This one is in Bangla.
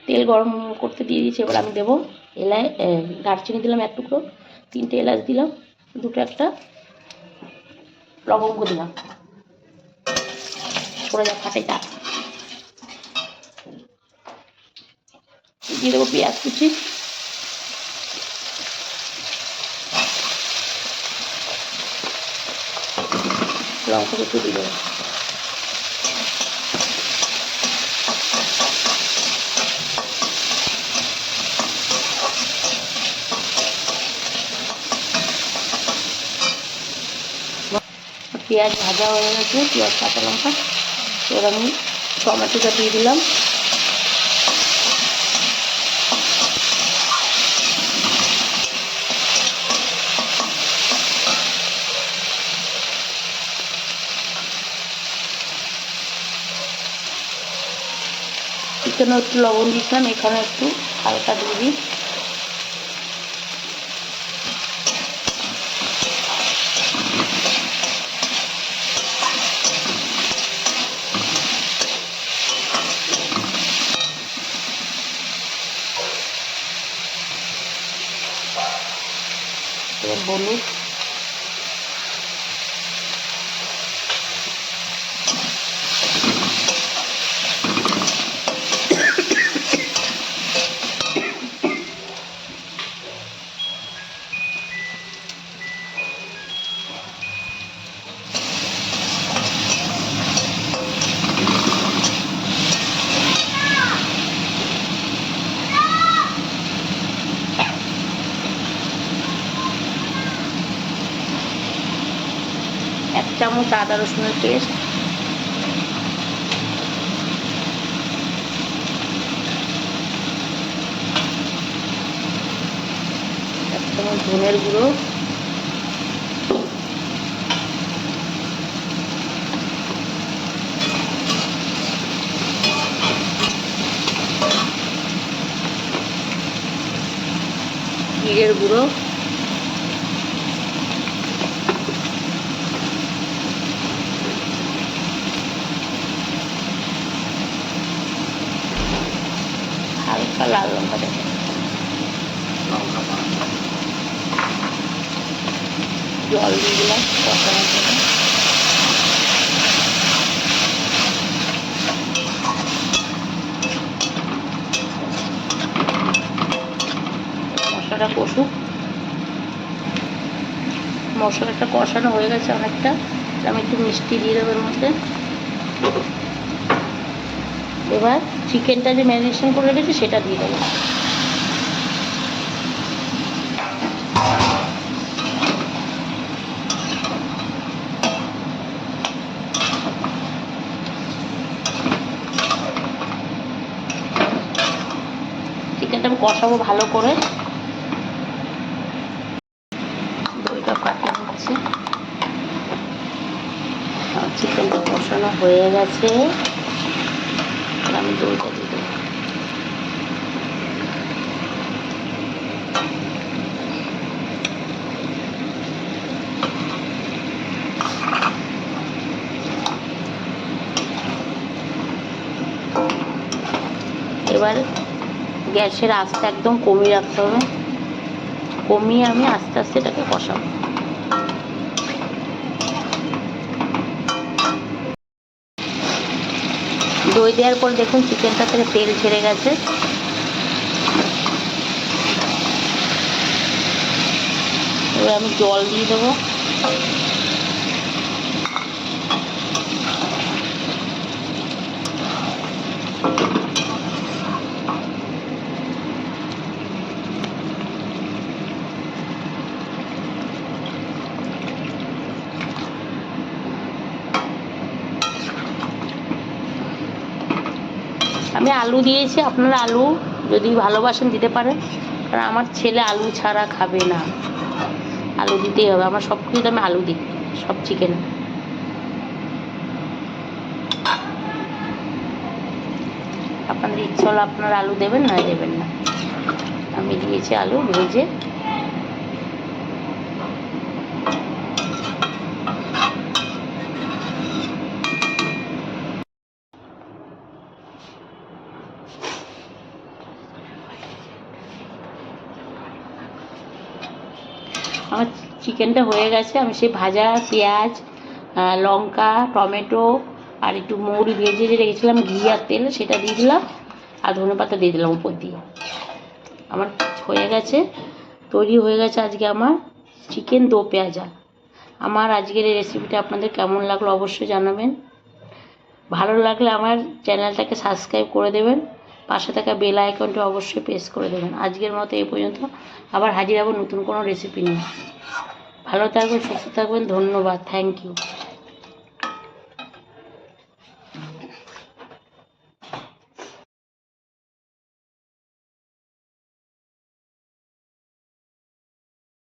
তেল গরম করতে দিয়ে দিয়েছি। এবার আমি দেবো দারচিনি দিলাম 1 টুকরো, 3টে এলাচ দিলাম, 2টো একটা লবঙ্গ দিলাম, পড়ে যা ফাটাইটা। দিয়ে দেবো পেঁয়াজ কুচি, লঙ্কা কুচি দিয়ে দেবো। পেঁয়াজ ভাজা হয়ে গেছে, পেঁয়াজ কাঁচা লঙ্কা। এবার আমি টমেটোটা দিয়ে দিলাম, চিকেনও একটু লবণ দিয়েছিলাম, এখানে একটু হালকা দিয়ে দিই। এবার হলুদ, এক চামচ আদা রসুনের পেস্ট, এক চামচ ধনের গুঁড়ো, জিরের গুঁড়ো, হালকা লাল লঙ্কা দেবো, জল দিয়ে দিলাম কষানোর জন্য। মশলাটা কষুক, মশলাটা কষানো হয়ে গেছে অনেকটা। আমি একটু মিষ্টি দিয়ে দেবো এর মধ্যে। এবার চিকেনটা যে ম্যারিনেশন করে রেখেছি সেটা দিয়ে দেবো। চিকেনটা আমি কষাবো ভালো করে, দইটা ফাটিয়ে হচ্ছে। চিকেনটা কষানো হয়ে গেছে, আমি দইটা দিয়ে দেবো। এবার গ্যাসের আঁচটা একদম কমিয়ে রাখতে হবে, কমিয়ে আমি আস্তে আস্তে এটাকে কষাবো। দই দেওয়ার পর দেখুন চিকেনটা থেকে তেল ছেড়ে গেছে। এবার আমি জল দিয়ে দেবো। আমি আলু দিয়েছি, আপনারা আলু যদি ভালোবাসেন দিতে পারেন, কারণ আমার ছেলে আলু ছাড়া খাবে না, আলু দিতেই হবে। আমার সব কিছুতে আমি আলু দিই, সব চিকেনে। আপনাদের ইচ্ছা হলে আপনারা আলু দেবেন, না দেবেন না। আমি দিয়েছি আলু ভেজে। আমার চিকেনটা হয়ে গেছে। আমি সেই ভাজা পেঁয়াজ, লঙ্কা, টমেটো আর একটু মৌরি ভেজে যে রেখেছিলাম ঘি আর তেল, সেটা দিয়ে দিলাম আর ধনেপাতা দিয়ে দিলাম উপর দিয়ে। আমার হয়ে গেছে, তৈরি হয়ে গেছে আজকে আমার চিকেন দো পেঁয়াজা। আমার আজকের এই রেসিপিটা আপনাদের কেমন লাগলো অবশ্যই জানাবেন। ভালো লাগলে আমার চ্যানেলটাকে সাবস্ক্রাইব করে দেবেন, পাশে থাকা বেল আইকনটা অবশ্যই প্রেস করে দেবেন। আজকের মতো এই পর্যন্ত, আবার হাজির হব নতুন কোনো রেসিপি নিয়ে। ভালো থাকবেন, সুস্থ থাকবেন, ধন্যবাদ, থ্যাংক ইউ।